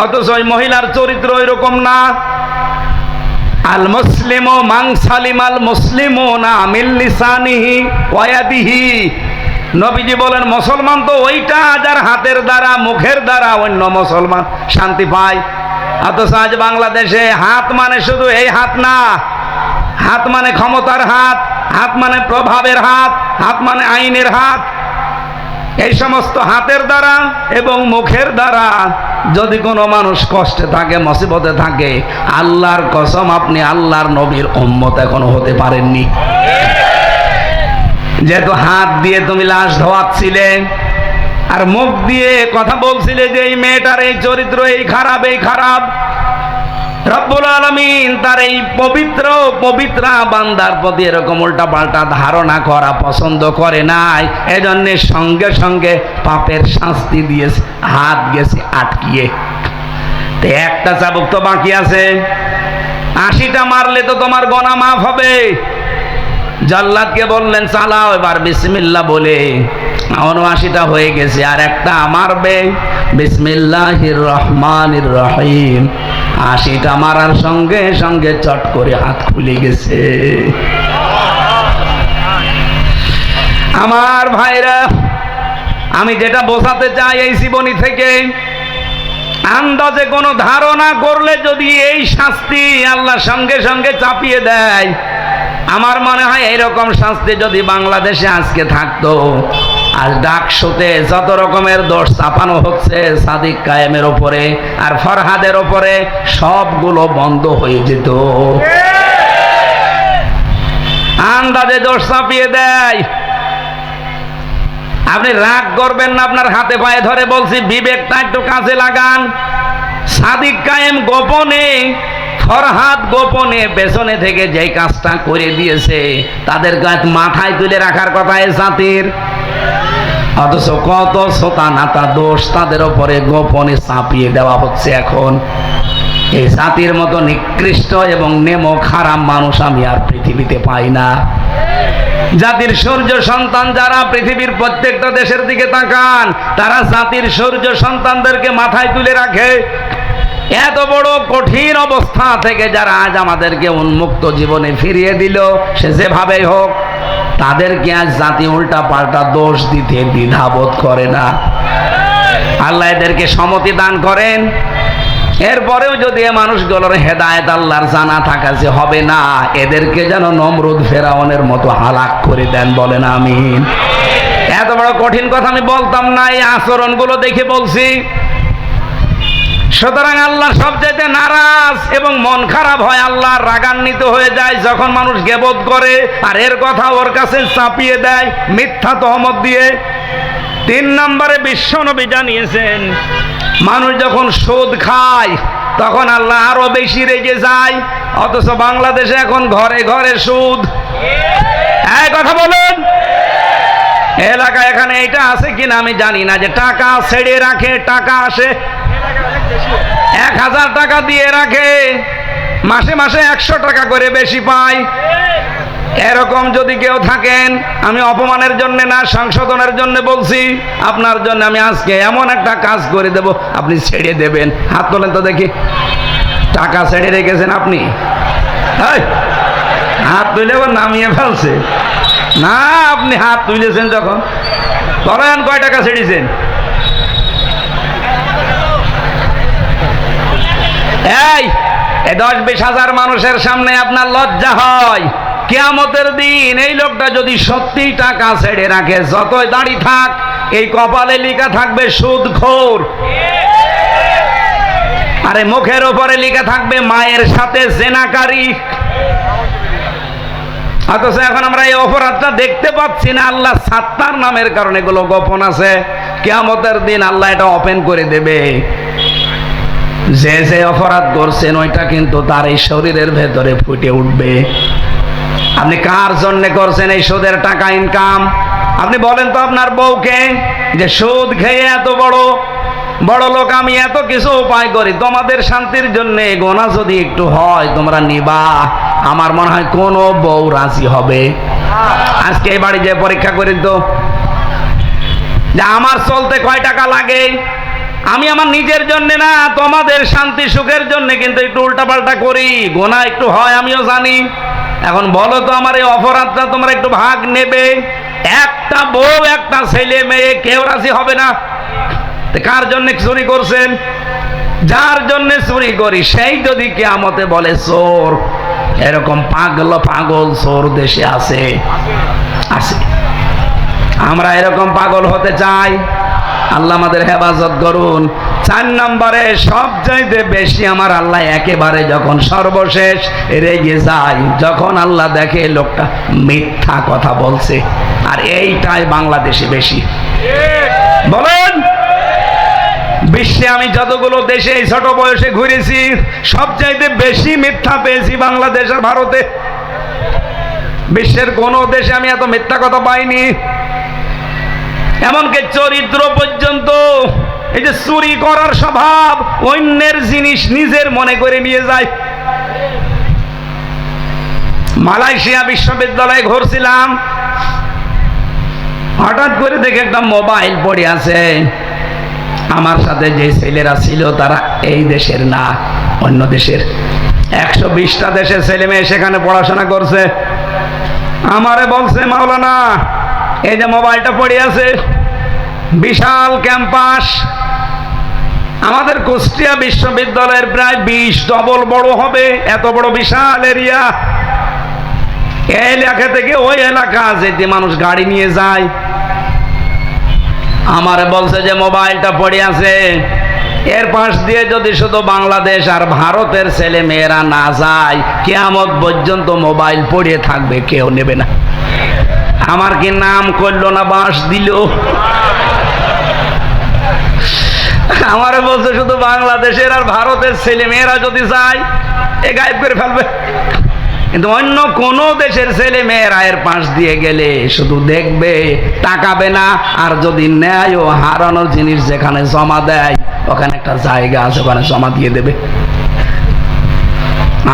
অথচ ওই মহিলার চরিত্র এরকম না। আল মুসলিমু মান সালিমাল মুসলিমুনা মিন লিসানিহি ওয়া ইয়াদিহি। নবীজি বলেন, মুসলমান তো ওইটা যার হাতের দ্বারা মুখের দ্বারা অন্য মুসলমান শান্তি পায়। অথচ আজ বাংলাদেশে হাত মানে শুধু এই হাত না, হাত মানে ক্ষমতার হাত, হাত মানে প্রভাবের হাত, হাত মানে আইনের হাত। এই সমস্ত হাতের দ্বারা এবং মুখের দ্বারা যদি কোনো মানুষ কষ্টে থাকে, মুসিবতে থাকে, আল্লাহর কসম আপনি আল্লাহর নবীর উম্মত এখনো হতে পারেননি। যেহেতু হাত দিয়ে তুমি লাশ ধোয়াচ্ছিলে আর মুখ দিয়ে কথা বলছিলে যে এই মেয়েটার এই চরিত্র এই খারাপ, এই খারাপ, রব্বুল আলামিন তার এই পবিত্র পবিত্রা বান্দার প্রতি এরকম উল্টা পাল্টা ধারণা করা পছন্দ করে নাই। এজন্য সঙ্গে সঙ্গে পাপের শাস্তি দিয়েছে, হাত গেছে আটকিয়ে। তো একটা চাবুক তো বাকি আছে, ৮০টা মারলে তো তোমার গোনা মাফ হবে। জল্লাদকে বললেন, চালাও এবার বিসমিল্লাহ বলে। ৭৯টা হয়ে গেছে, আর একটা মারবে। বিসমিল্লাহির রহমানির রহিম। ৮০টা মারার সঙ্গে সঙ্গে চট করে হাত খুলে গেছে। আমার ভাইরা, আমি যেটা বোঝাতে চাই এই জীবনী থেকে, আন্দাজে কোনো ধারণা করলে যদি এই শাস্তি আল্লাহ সঙ্গে সঙ্গে চাপিয়ে দেয়, আমার মনে হয় এরকম শাস্তি যদি বাংলাদেশে আজকে থাকতো, আজ ডাকসুতে যত রকমের দোষ চাপানো হচ্ছে সাদিক কায়েমের ওপরে আর ফরহাদের ওপরে, সবগুলো বন্ধ হয়ে যেত। আন্দাজে দোষ চাপিয়ে দেয়। আপনি রাগ করবেন না, আপনার হাতে পায়ে ধরে বলছি, বিবেকটা একটু কাজে লাগান। সাদিক কায়েম গোপনে ফরহাদ গোপনে পেছনে থেকে যে কাজটা করে দিয়েছে তাদের মাথায় তুলে রাখার কথা এই জাতির, অথচ কত সোতা নাতা দোষ তাদের উপরে গোপনে চাপিয়ে দেওয়া হচ্ছে। এখন এই জাতির মতো নিকৃষ্ট এবং নেমো খারাপ মানুষ আমি আর পৃথিবীতে পাই না। জাতির সূর্য সন্তান যারা পৃথিবীর প্রত্যেকটা দেশের দিকে তাকান, তারা জাতির সূর্য সন্তানদেরকে মাথায় তুলে রাখে। এত বড় কঠিন অবস্থা থেকে যারা আজ আমাদেরকে উন্মুক্ত জীবনে ফিরিয়ে দিল, সে যেভাবেই হোক, তাদেরকে আজ জাতি উল্টা পাল্টা দোষ দিতে দ্বিধাবোধ করে না। আল্লাহ এদেরকে সম্মতি দান করেন। এরপরেও যদি এ মানুষগুলোর হেদায়েত আল্লাহর জানা থাকা যে হবে না, এদেরকে যেন নমরুদ ফেরাউনের মতো হালাক করে দেন, বলেন আমিন। এত বড় কঠিন কথা আমি বলতাম না, এই আচরণগুলো দেখে বলছি। সুতরাং আল্লাহ সবচাইতে নারাজ এবং মন খারাপ হয়, আল্লাহ রাগান্বিত হয়ে যায় যখন মানুষ গীবত করে আর এর কথা ওর কাছে চাপিয়ে দেয় মিথ্যা তহমত দিয়ে। 3 নম্বরে বিশ্বনবী জানিয়েছেন, মানুষ যখন সুদ খায় তখন আল্লাহ আরো বেশি রেগে যায়। অথচ বাংলাদেশে এখন ঘরে ঘরে সুদ। এই কথা বলেন, এলাকায় এখানে এটা আছে কিনা আমি জানি না, যে টাকা ছেড়ে রাখে, টাকা আসে 1000 টাকা দিয়ে রাখে, মাসে মাসে 100 টাকা করে বেশি পায়। এরকম যদি কেউ থাকেন, আমি অপমানের জন্য না, সংশোধনের জন্য বলছি, আপনার জন্য আমি আজকে এমন একটা কাজ করে দেব, আপনি ছেড়ে দেবেন। হাত তোলেন তো দেখি। টাকা ছেড়ে রেখেছেন আপনি? হাত তুলে আবার নামিয়ে ফেলছে না, আপনি হাত তুলেছেন যখন, বলেন কয় টাকা ছেড়েছেন? এই 10-20 হাজার মানুষের সামনে আপনার লজ্জা হয়? কিয়ামতের দিন এই লোকটা যদি সত্যি টাকা ছেড়ে রাখে, যতই দাড়ি থাক, এই কপালে লেখা থাকবে সুদখোর, আরে মুখের উপরে লেখা থাকবে মায়ের সাথে জেনাকারী। অথচ এখন আমরা এই অপরাধটা দেখতে পাচ্ছি না, আল্লাহ সাত্তার নামের কারণে এগুলো গোপন আছে। কিয়ামতের দিন আল্লাহ এটা ওপেন করে দেবে। যে যে অপরাধ করছেন ওইটা কিন্তু তার এই শরীরের ভেতরে ফুটে উঠবে। আপনি কার জন্য করছেন এই সুদের টাকা ইনকাম? আপনি বলেন তো আপনার বউকে যে সুদ খেয়ে এত বড় বড় লোক আমি, এত কিছু উপায় করি, তোমাদের শান্তির জন্য গোনা যদি একটু হয় তোমরা নিবা। আমার মনে হয় কোনো বউ রাজি হবে। আজকে এই বাড়ি যে পরীক্ষা করি তো, যে আমার চলতে কয় টাকা লাগে, আমি আমার নিজের জন্য না, তোমাদের শান্তি সুখের জন্য কিন্তু একটু উল্টাপাল্টা করি, গোনা একটু হয় আমিও জানি। এখন বলো তো আমার এই অপরাধটা তোমরা একটু ভাগ নেবে? একটা বউ, একটা ছেলে মেয়ে, কেউ রাজি হবে না। কার জন্য চুরি করছেন? যার জন্য চুরি করি সেই যদি কিয়ামতে বলে চোর, এরকম পাগল চোর দেশে আছে। আমরা এরকম পাগল হতে চাই? আল্লাহ আমাদের হেফাজত করুন। 4 নম্বরে সবচাইতে বেশি আমার আল্লাহ একেবারে যখন সর্বশেষ রেগে যায়, যখন আল্লাহ দেখে লোকটা মিথ্যা কথা বলছে। আর এইটাই বাংলাদেশে বেশি। বলেন, বিশ্বে আমি যতগুলো দেশে এই ছোট বয়সে ঘুরেছি, সবচাইতে বেশি মিথ্যা পেয়েছি বাংলাদেশ আর ভারতে। বিশ্বের কোন দেশে আমি এত মিথ্যা কথা পাইনি। এমনকি চরিত্র পর্যন্ত, এই যে চুরি করার স্বভাব, অন্যের জিনিস নিজের মনে করে নিয়ে যায়। মালয়েশিয়া বিশ্ববিদ্যালয়ে ঘুরছিলাম, হঠাৎ করে দেখে একটা মোবাইল পড়ে আছে। আমার সাথে যে ছেলেরা ছিল তারা এই দেশের না, অন্য দেশের। 120টা দেশের ছেলে মেয়ে সেখানে পড়াশোনা করছে। আমারে বলছে, মাওলানা এই যে মোবাইলটা পড়ে আছে, বিশাল ক্যাম্পাস, আমাদের কুষ্টিয়া বিশ্ববিদ্যালয়ের প্রায় 20 ডবল বড় হবে, এত বড় বিশাল এরিয়া। এই এলাকা থেকে ওই এলাকা যেতে মানুষ গাড়ি নিয়ে যায়। আমারে বলছে যে মোবাইলটা পড়ে আছে, এর পাশ দিয়ে যদি শুধু বাংলাদেশ আর ভারতের ছেলে মেয়েরা না যায়, কিয়ামত পর্যন্ত মোবাইল পড়ে থাকবে, কেউ নেবে না। আমার কি নাম করলো না, বাঁশ দিল? আমারে বলছে শুধু বাংলাদেশের আর ভারতের ছেলে মেয়েরা যদি যায় এ গায়েব করে ফেলবে, কিন্তু অন্য কোন দেশের ছেলে মেয়েরা এর পাশ দিয়ে গেলে শুধু দেখবে, তাকাবে না। আর যদি নেয় ও হারানোর জিনিস যেখানে জমা দেয় ওখানে একটা জায়গা আছে, ওখানে জমা দিয়ে দেবে।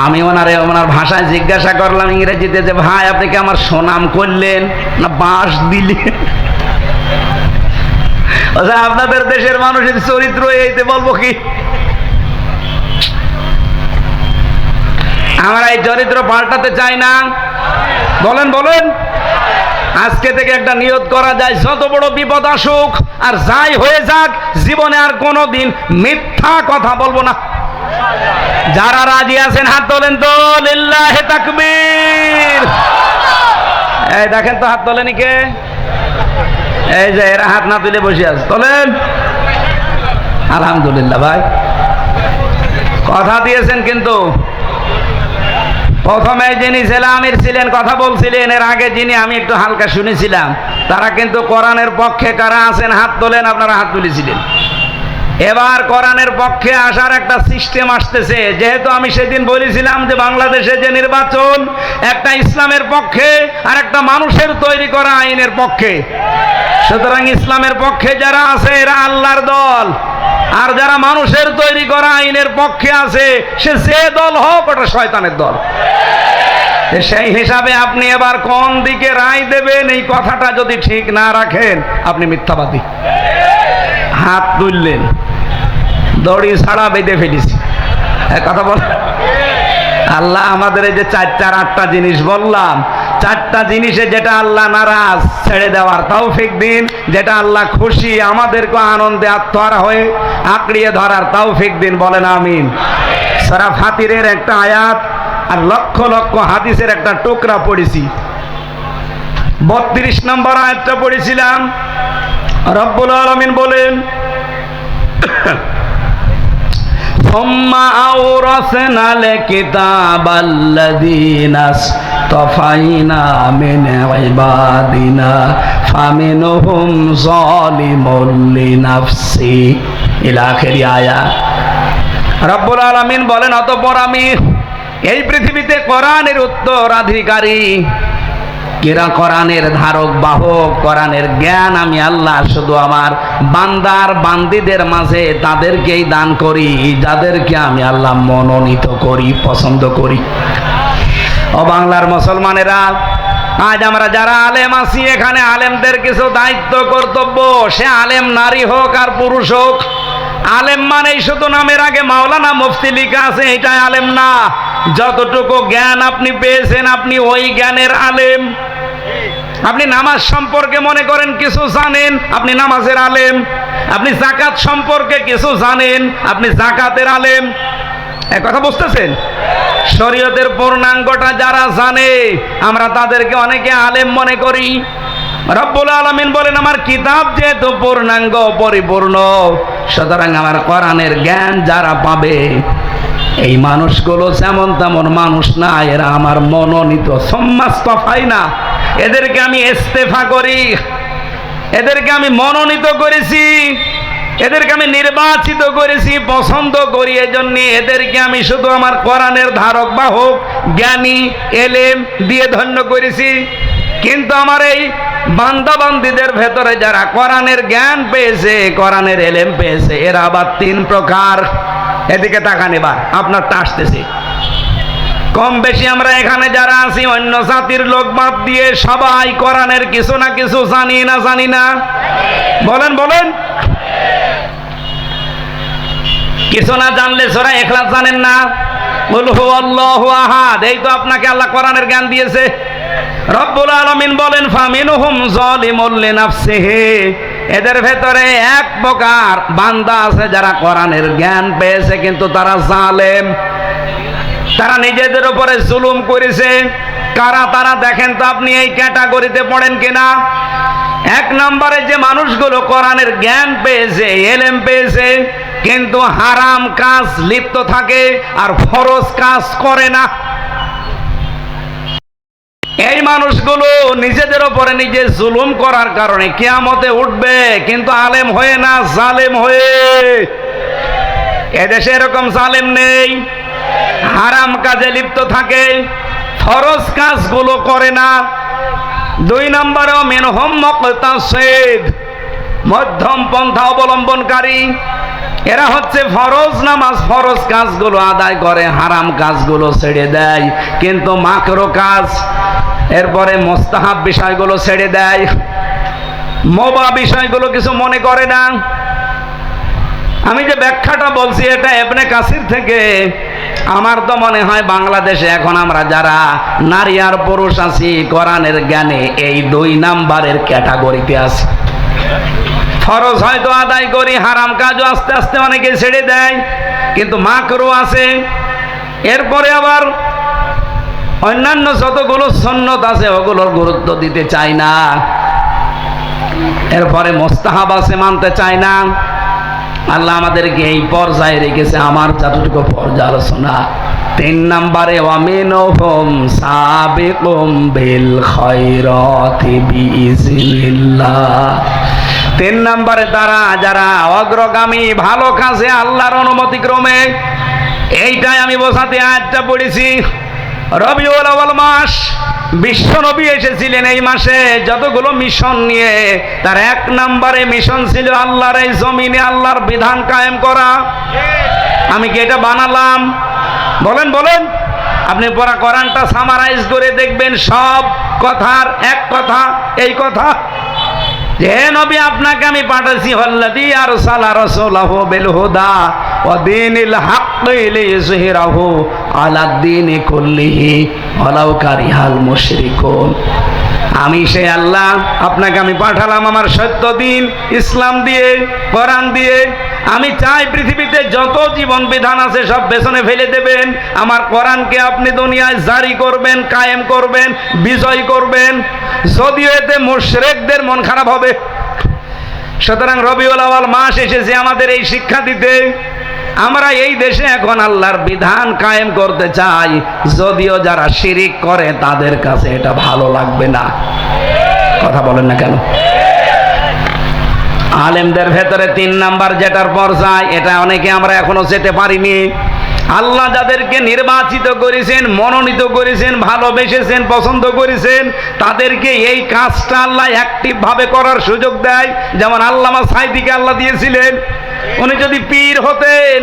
আমি ওনার ভাষায় জিজ্ঞাসা করলাম ইংরেজিতে যে ভাই আপনি কি আমার সুনাম করলেন না বাঁশ দিলেন? আপনাদের দেশের মানুষের চরিত্র এইতে বলবো কি? আমরা এই চরিত্র পাল্টাতে চাই না। বলেন বলেন, আজকে থেকে একটা নিয়ত করা যায়, যত বড় বিপদ আসুক আর যাই হয়ে যাক জীবনে আর কোনোদিন মিথ্যা কথা বলবো না। যারা রাজি আছেন হাত তোলেন তো, লিল্লাহে তাকবীর। এই দেখেন তো হাত তোলেনি কে? এই যে এরা হাত না তুলে বসে আছে, তোলেন। আলহামদুলিল্লাহ ভাই, কথা দিয়েছেন। কিন্তু প্রথমে যিনি জেলা আমির ছিলেন কথা বলছিলেন, এর আগে যিনি আমি একটু হালকা শুনেছিলাম, তারা কিন্তু কোরআনের পক্ষে কারা আছেন হাত তোলেন। আপনারা হাত তুলেছিলেন। এবার কোরআনের পক্ষে আসার একটা সিস্টেম আসতেছে। যেহেতু আমি সেদিন বলেছিলাম যে বাংলাদেশে যে নির্বাচন একটা ইসলামের পক্ষে আর একটা মানুষের তৈরি করা আইনের পক্ষে, সুতরাং ইসলামের পক্ষে যারা আছে এরা আল্লাহর দল, আর যারা মানুষের তৈরি করা আইনের পক্ষে আছে সে যে দল হোক ওটা শয়তানের দল। সেই হিসাবে আপনি এবার কোন দিকে রায় দেবেন এই কথাটা যদি ঠিক না রাখেন আপনি মিথ্যাবাদী। হাত তুললেন, দড়ি ছাড়া বেঁধে ফেলেছি। কথা বল। আল্লাহ আমাদের এই যে 4-8টা জিনিস বললাম, 4টা জিনিসে যেটা আল্লাহ নারাজ ছেড়ে দেওয়ার তৌফিক দিন, যেটা আল্লাহ খুশি আমাদেরকে আনন্দে আত্মহারা হয়ে আঁকড়িয়ে ধরার তৌফিক দিন। বলেন আমিন। সূরা ফাতিরের একটা আয়াত আর লক্ষ লক্ষ হাদিসের একটা টুকরা পড়েছি। 32 নম্বর আয়াতটা পড়েছিলাম। রব্বুল আলামিন বলেন, সুম্মা আওরাসনাল কিতাবাল্লাযীনা ইসতাফাইনা মিন ইবাদিনা ফামিনহুম যালিমুন লিনাফসি ইলা আখিরি আয়াত। রব্বুল আলামিন বলেন, অতঃপর আমি এই পৃথিবীতে কোরআনের উত্তরাধিকারী, কেরা কোরআনের ধারক বাহক, কোরআনের জ্ঞান আমি আল্লাহ শুধু আমার বান্দার বান্দিদের মাঝে তাদেরকেই দান করি যাদেরকে আমি আল্লাহ মনোনীত করি, পছন্দ করি। ও বাংলার মুসলমানেরা, আজ আমরা যারা আলেম আছি এখানে আলেমদের কিছু দায়িত্ব কর্তব্য, সে আলেম নারী হোক আর পুরুষ হোক। আলেম মানেই শুধু নামের আগে মাওলানা মুফতি লেখা আছে এটাই আলেম না। যতটুকু জ্ঞান আপনি পেয়েছেন আপনি ওই জ্ঞানের আলেম। আপনি নামাজ সম্পর্কে মনে করেন কিছু জানেন, আপনি নামাজের আলেম। আপনি যাকাত সম্পর্কে কিছু জানেন, আপনি যাকাতের আলেম। এক কথা বুঝতেছেন? শরীয়তের পূর্ণাঙ্গটা যারা জানে আমরা তাদেরকে অনেকে আলেম মনে করি। রব্বুল আলামিন বলেন, আমার কিতাব যেহেতু পূর্ণাঙ্গ পরিপূর্ণ, সুতরাং আমার কোরআনের জ্ঞান যারা পাবে এই মানুষগুলো যেমন তেমন মানুষ না, এরা আমার মনোনীত। সম্মাস্তফাই না, এদেরকে আমি ইস্তেফা করি, এদেরকে আমি মনোনীত করেছি, এদেরকে আমি নির্বাচিত করেছি, পছন্দ করি। এজন্য এদেরকে আমি শুধু আমার কোরআনের ধারক বাহক, জ্ঞানী, এলেম দিয়ে ধন্য করেছি। কিন্তু আমার এই বান্দা বান্দীদের ভেতরে যারা কোরআনের জ্ঞান পেয়েছে, কোরআনের এলেম পেয়েছে, এরা আবার 3 প্রকার। এদিকে তাকান, এবার আপনারটা আসতেছে। কম বেশি আমরা এখানে যারা আছি অন্য জাতির লোক বাদ দিয়ে সবাই কোরআনের কিছু না কিছু জানি না, জানি না? বলেন বলেন। কিছু না জানলে সূরা ইখলাস জানেন না? কুল হুয়াল্লাহু আহাদ, এই তো আপনাকে আল্লাহ কোরআনের জ্ঞান দিয়েছে। রব্বুল আলামিন বলেন, ফামিনহুম যালিমুন লিনাফসিহি, এদের ভেতরে এক প্রকার বান্দা আছে যারা কোরআনের জ্ঞান পেয়েছে কিন্তু তারা জালেম, তারা নিজেদের উপরে জুলুম করেছে। কারা তারা দেখেন তো আপনি এই ক্যাটাগরিতে পড়েন কিনা? 1 নম্বরে যে মানুষগুলো কোরআনের জ্ঞান পেয়েছে, এলেম পেয়েছে, কিন্তু হারাম কাজ লিপ্ত থাকে আর ফরজ কাজ করে না। এই মানুষগুলো নিজেদের উপরে নিজে জুলুম করার কারণে কিয়ামতে উঠবে, কিন্তু আলেম হয়ে না, জালেম হয়ে। এদেশে এরকম জালেম নেই, হারাম কাজে লিপ্ত থাকে, ফরজ কাজগুলো করে না। 2 নম্বরে মিনহুম মুকতাসিদ, মধ্যম পন্থা অবলম্বনকারী। এরা হচ্ছে ফরজ নামাজ, ফরজ কাজগুলো আদায় করে, হারাম কাজগুলো ছেড়ে দেয়, কিন্তু মাকরু কাজ, এরপরে মুস্তাহাব বিষয়গুলো ছেড়ে দেয়, মোবা বিষয়গুলো কিছু মনে করে না। আমি যে ব্যাখ্যাটা বলছি এটা ইবনে কাসির থেকে। আমার তো মনে হয় বাংলাদেশে এখন আমরা যারা নারী আর পুরুষ আছি কোরআনের জ্ঞানে এই 2 নাম্বারের ক্যাটাগরিতে আছি। ফরজ হয়তো আদায় করি, হারাম কাজও আস্তে আস্তে অনেকে ছেড়ে দেয়, কিন্তু মাকরু আছে। এরপরে আবার অন্যান্য যতগুলো সুন্নত আছে ওগুলোর গুরুত্ব দিতে চায় না। এরপরে মুস্তাহাব আছে, মানতে চায় না। আল্লাহ আমাদেরকে এই পর্যায়ে রেখেছে, আমার যতটুকু পর্যায়ে আলোচনা। 3 নম্বরে ওয়ামিনহুম সাবিকুম বিল খায়রাতি বিইজনিল্লাহ। 3 নম্বরে তারা যারা অগ্রগামী ভালো কাজে আল্লাহর অনুমতি ক্রমে। এইটাই আমি বোঝাতে আয়াতটা পড়েছি। রবিউল আউয়াল মাস, বিশ্ব নবী এসেছিলেন এই মাসে যতগুলো মিশন নিয়ে, তার 1 নম্বরে মিশন ছিল আল্লাহর এই জমিনে আল্লাহর বিধান কায়েম করা। আমি কি এটা বানালাম? বলেন বলেন। আপনি পড়া কোরআনটা সামারাইজ করে দেখবেন, সব কথার এক কথা এই কথা যে হে নবী আপনাকে আমি পাঠাইছি আল্লাযী আরসালা রাসূলাহু বিল হুদা ওয়া দীনিল হাক্কি লিইয়ুযহিরাহু আলাদ দীনি কুল্লিহি ওয়ালাউ কারিহাল মুশরিকুন। আমি সেই আল্লাহ, আপনাকে আমি পাঠালাম আমার সত্য দিন ইসলাম দিয়ে, কোরআন দিয়ে। আমি চাই পৃথিবীতে যত জীবন বিধান আছে সব পেছনে ফেলে দেবেন, আমার কোরআনকে আপনি দুনিয়ায় জারি করবেন, কায়েম করবেন, বিজয় করবেন। যদিও এতে মুশরিকদের মন খারাপ হবে। সুতরাং রবিউল আউয়াল মাস এসেছে আমাদের এই শিক্ষা দিতে। আমরা এই দেশে এখন আল্লাহর বিধান কায়েম করতে চাই, যদিও যারা শিরিক করে তাদের কাছে এটা ভালো লাগবে না। কথা বলেন না কেন? আলেমদের ভেতরে 3 নাম্বার যেটার পর্যায়, এটা অনেকে আমরা এখনো যেতে পারিনি। আল্লাহ যাদেরকে নির্বাচিত করেছেন, মনোনীত করেছেন, ভালোবেসেছেন, পছন্দ করেছেন, তাদেরকে এই কাজটা আল্লাহ অ্যাক্টিভ ভাবে করার সুযোগ দেয়। যেমন আল্লামা সাঈদীকে আল্লাহ দিয়েছিলেন। উনি যদি পীর হতেন,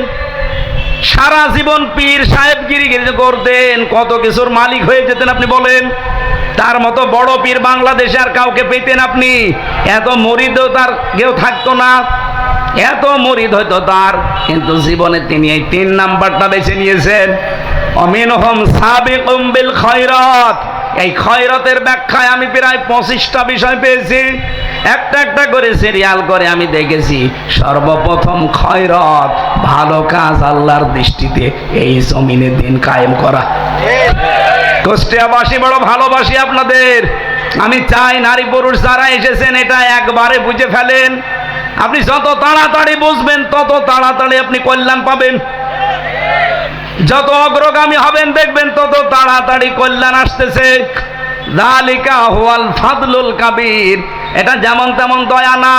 সারা জীবন পীর সাহেবগিরি করতেন, কত কিছুর মালিক হয়ে যেতেন আপনি বলেন। তার মতো বড় পীর বাংলাদেশে আর কাউকে পেতেন আপনি? এত মুরিদও তার কেউ থাকতো না, এত মুরিদ হয়তো তার, কিন্তু জীবনে তিনি এই 3 নাম্বারটা বেছে নিয়েছেন। অমিনহুম সাবিকুম বিল খায়রাত। এই খয়রাতের ব্যাখ্যায় আমি প্রায় 25টা বিষয় পেয়েছি। একটা একটা করে সিরিয়াল করে আমি দেখেছি। সর্বপ্রথম খয়রাত, ভালো কাজ আল্লাহর দৃষ্টিতে এই জমিনে দিন কায়েম করা। কুষ্টিয়াবাসী বড় ভালোবাসি আপনাদের। আমি চাই নারী পুরুষ যারা এসেছেন এটা একবারে বুঝে ফেলেন। আপনি যত তাড়াতাড়ি বুঝবেন তত তাড়াতাড়ি আপনি কল্যাণ পাবেন। যত অগ্রগামী হবেন দেখবেন তত তাড়াতাড়ি কল্যাণ আসতেছে। যালিকা হুয়াল ফাদলুল কাবীর। এটা যেমন তেমন দয়া না,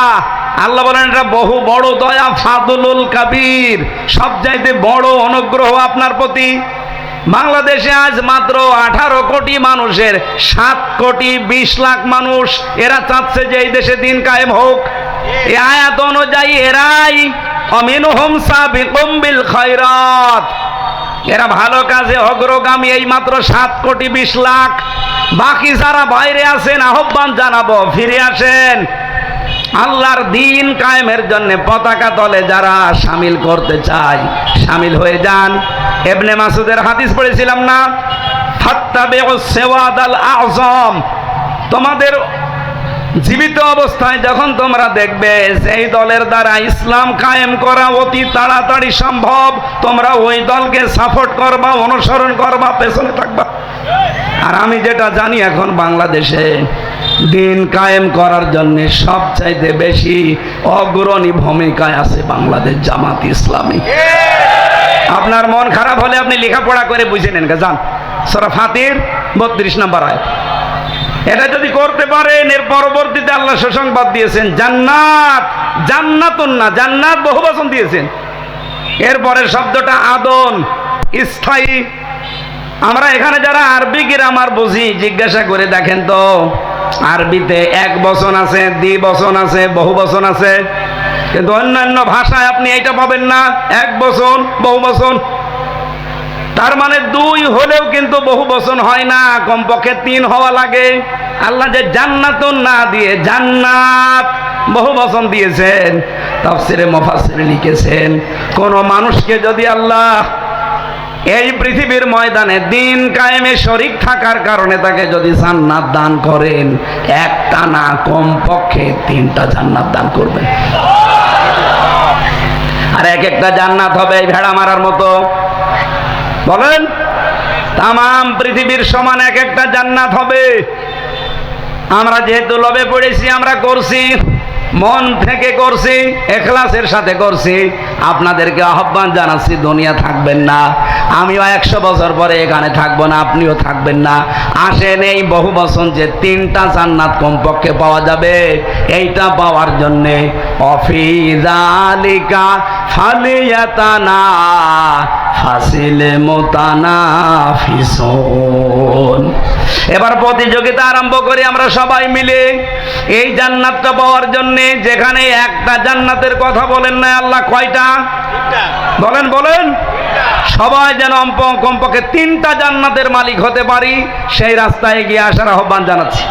আল্লাহ বলেন এটা বহু বড় দয়া, ফাদলুল কাবীর, সবচাইতে বড় অনুগ্রহ আপনার প্রতি। বাংলাদেশে আজ মাত্র 18 কোটি মানুষের 7 কোটি 20 লাখ মানুষ এরা চাচ্ছে যে এই দেশে দিন কায়েম হোক। এই আয়াত অনুযায়ী এরাই অমিনহুম সাবিকুম বিল খায়রাত, এরা ভালো কাজে অগ্রগামী এই মাত্র 7 কোটি 20 লাখ। বাকি যারা বাইরে আছেন আহ্বান জানাবো, ফিরে আসেন। আল্লাহর দিন কায়েমের জন্য পতাকা তলে যারা শামিল করতে চায় শামিল হয়ে যান। ইবনে মাসউদের হাদিস পড়েছিলাম না, ফাত্তাবিউস সিওয়াদাল আযম। তোমাদের জীবিত অবস্থায় যখন তোমরা দেখবে সেই দলের দ্বারা ইসলাম কায়েম করা অতি তাড়াতাড়ি সম্ভব, তোমরা ওই দলকে সাপোর্ট করবা, অনুসরণ করবা, পেছনে থাকবা। আর আমি যেটা জানি এখন বাংলাদেশে দিন কায়েম করার জন্য সবচাইতে বেশি অগ্রণী ভূমিকায় আছে বাংলাদেশ জামাত ইসলামী। আপনার মন খারাপ হলে আপনি লেখাপড়া করে বুঝে নেন, যান সূরা ফাতির 32 নম্বর আয়াত। এটা যদি করতে পারেন এর পরবর্তীতে আল্লাহ সুসংবাদ দিয়েছেন জান্নাত, জান্নাতুন না, জান্নাত বহুবচন দিয়েছেন। এরপরে শব্দটা আদন, স্থায়ী। আমরা এখানে যারা আরবি গ্রামার বুঝি জিজ্ঞাসা করে দেখেন তো, আরবিতে এক বচন আছে, দ্বিবচন আছে, বহু বচন আছে, কিন্তু অন্যান্য ভাষায় আপনি এইটা পাবেন না, এক বচন বহু বচন। তার মানে দুই হলেও কিন্তু বহু বচন হয় না, কমপক্ষে তিন হওয়া লাগে। আল্লাহ যে জান্নাতুন না দিয়ে জান্নাত বহু বচন দিয়েছেন, তাফসিরে মুফাসসির লিখেছেন, কোন মানুষকে যদি আল্লাহ এই পৃথিবীর ময়দানে দিন কায়েমে শরীক থাকার কারণে তাকে যদি জান্নাত দান করেন, একটা না কমপক্ষে তিনটা জান্নাত দান করবেন। আর এক একটা জান্নাত হবে ভেড়া মারার মতো। বলেন, তামাম পৃথিবীর সমান এক একটা জান্নাত হবে। আমরা যেহেতু লোভে পড়েছি, আমরা করছি, মন থেকে করছি, ইখলাসের সাথে করছি। আপনাদেরকে আহ্বান জানাচ্ছি, দুনিয়া থাকবেন না, আমিও 100 বছর পরে এখানে থাকবো না, আপনিও থাকবেন না। আসেন এই বহু বছর যে তিনটা জান্নাত কমপক্ষে পাওয়া যাবে, এইটা পাওয়ার জন্যে অফিজালিকা ফালিয়াতানা ফাসিলে মুতানাফিসুন। এবার প্রতিযোগিতা আরম্ভ করি আমরা সবাই মিলে এই জান্নাতটা পাওয়ার জন্য। যেখানে একটা জান্নাতের কথা বলেন না আল্লাহ, কয়টা বলেন? বলেন, সবাই যেন কমপক্ষে তিনটা জান্নাতের মালিক হতে পারি, সেই রাস্তায় এগিয়ে আসার আহ্বান জানাচ্ছি।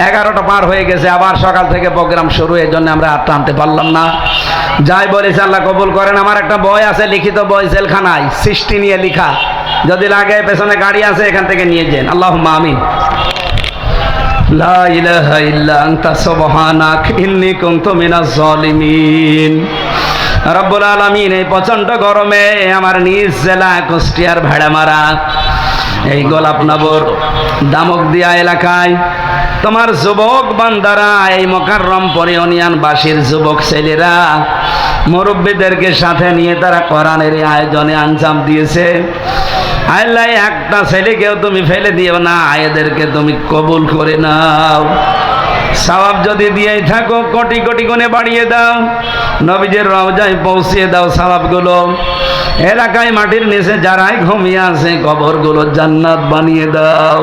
11টা পার হয়ে গেছে, আবার সকাল থেকে প্রোগ্রাম শুরু, এই জন্য আমরা আর টানতে পারলাম না। যাই বলেছে আল্লাহ কবুল করেন। আমার একটা বই আছে, লিখিত বই, জেলখানায়, সৃষ্টি নিয়ে লেখা। যদি লাগে পেছনে গাড়ি আছে, এখান থেকে নিয়ে যান। আল্লাহুম্মা আমিন। লা ইলাহা ইল্লা আনতা সুবহানাক ইন্নী কুনতু মিনাজ জালিমিন। রব্বুল আলামিন, এই প্রচন্ড গরমে আমার নিজ জেলা কুষ্টিয়ার ভেড়ামারা এই গোলাপনগর দামকদিয়া এলাকায় তোমার যুবক বান্দারা, এই মোকাররমপুর ইউনিয়নবাসীর যুবক ছেলেরা মুরব্বীদেরকে সাথে নিয়ে তারা কোরআনের আয়োজনে আঞ্জাম দিয়েছে। আল্লাহ, একটা ছেলেকেও তুমি ফেলে দিও না, এদেরকে তুমি কবুল করে নাও। সওয়াব যদি দিয়েই থাকো, কোটি কোটি গুণে বাড়িয়ে দাও। নবীদের রওজায় পৌঁছিয়ে দাও সওয়াবগুলো। এলাকায় মাটির নিচে যারাই ঘুমিয়ে আছে, কবরগুলো জান্নাত বানিয়ে দাও।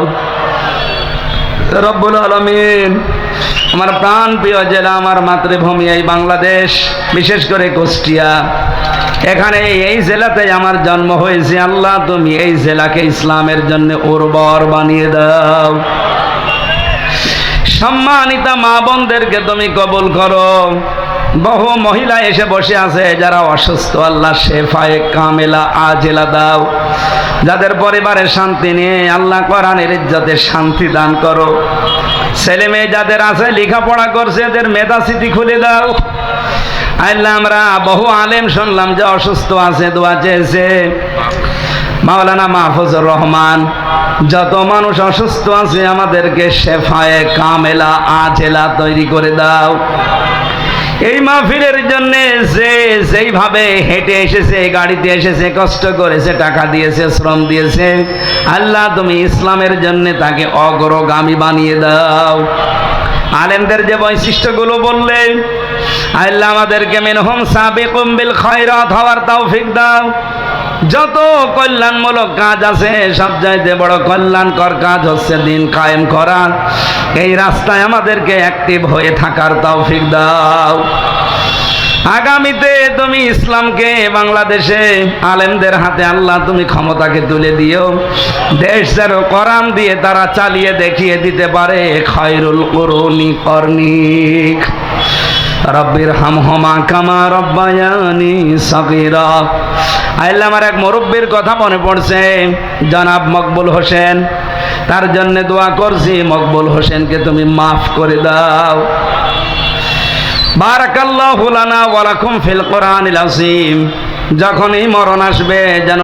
রব্বুল আলামিন, আমার প্রাণ প্রিয় জেলা, আমার মাতৃভূমি এই বাংলাদেশ, বিশেষ করে কুষ্টিয়া, এখানে এই জেলাতে আমার জন্ম হয়েছে। আল্লাহ, তুমি এই জেলাকে ইসলামের জন্য উর্বর বানিয়ে দাও। সম্মানিতা মা বোনদেরকে তুমি কবুল করো। বহু মহিলা এসে বসে আছে যারা অসুস্থ, আল্লাহ শেফায়ে কামেলা আজেলা দাও। যাদের পরিবারে শান্তি নেই, আল্লাহ কোরআনের ইজ্জতে শান্তি দান করো। ছেলে মেয়ে যাদের আছে, লেখাপড়া করছে, এদের মেধা স্মৃতি খুলে দাও। আল্লাহ, আমরা বহু আলেম শুনলাম যে অসুস্থ আছে, দোয়া চেয়েছে। মাওলানা মাহফুজুর রহমান, যত মানুষ অসুস্থ আছে আমাদেরকে শেফায়ে কামেলা আজেলা তৈরি করে দাও। এই মাহফিলের জন্য যে যেইভাবে হেঁটে এসেছে, গাড়িতে এসেছে, কষ্ট করেছে, টাকা দিয়েছে, শ্রম দিয়েছে, আল্লাহ তুমি ইসলামের জন্য তাকে অগ্রগামী বানিয়ে দাও। আলেমদের যে বৈশিষ্ট্যগুলো বললেন, আল্লাহ আমাদেরকে মিনহুম সাবিকুম বিল খায়রাত হওয়ার তৌফিক দাও। যত কল্যাণমূলক কাজ আছে, সবচাইতে বড় কল্যাণকর কাজ হচ্ছে দিন কায়েম করা। এই রাস্তায় আমাদেরকে অ্যাক্টিভ হয়ে থাকার তৌফিক দাও। আগামীতে তুমি ইসলামকে বাংলাদেশে আলেমদের হাতে আল্লাহ তুমি ক্ষমতাকে তুলে দিও। দেশ যেন কোরআন দিয়ে তারা চালিয়ে দেখিয়ে দিতে পারে। খায়রুল কুরুনি করনিক রব্বির হামহুমা কামা রব্বায়ানি সগীরা। আল্লাহ, আমার এক মুরব্বির কথা মনে পড়ছে, জনাব মকবুল হোসেন, তার জন্য দোয়া করছি। মকবুল হোসেনকে তুমি মাফ করে দাও। বারাকাল্লাহু লানা ওয়া লাকুম ফিল কোরআনিল আযীম। যখনই মরণ আসবে যেন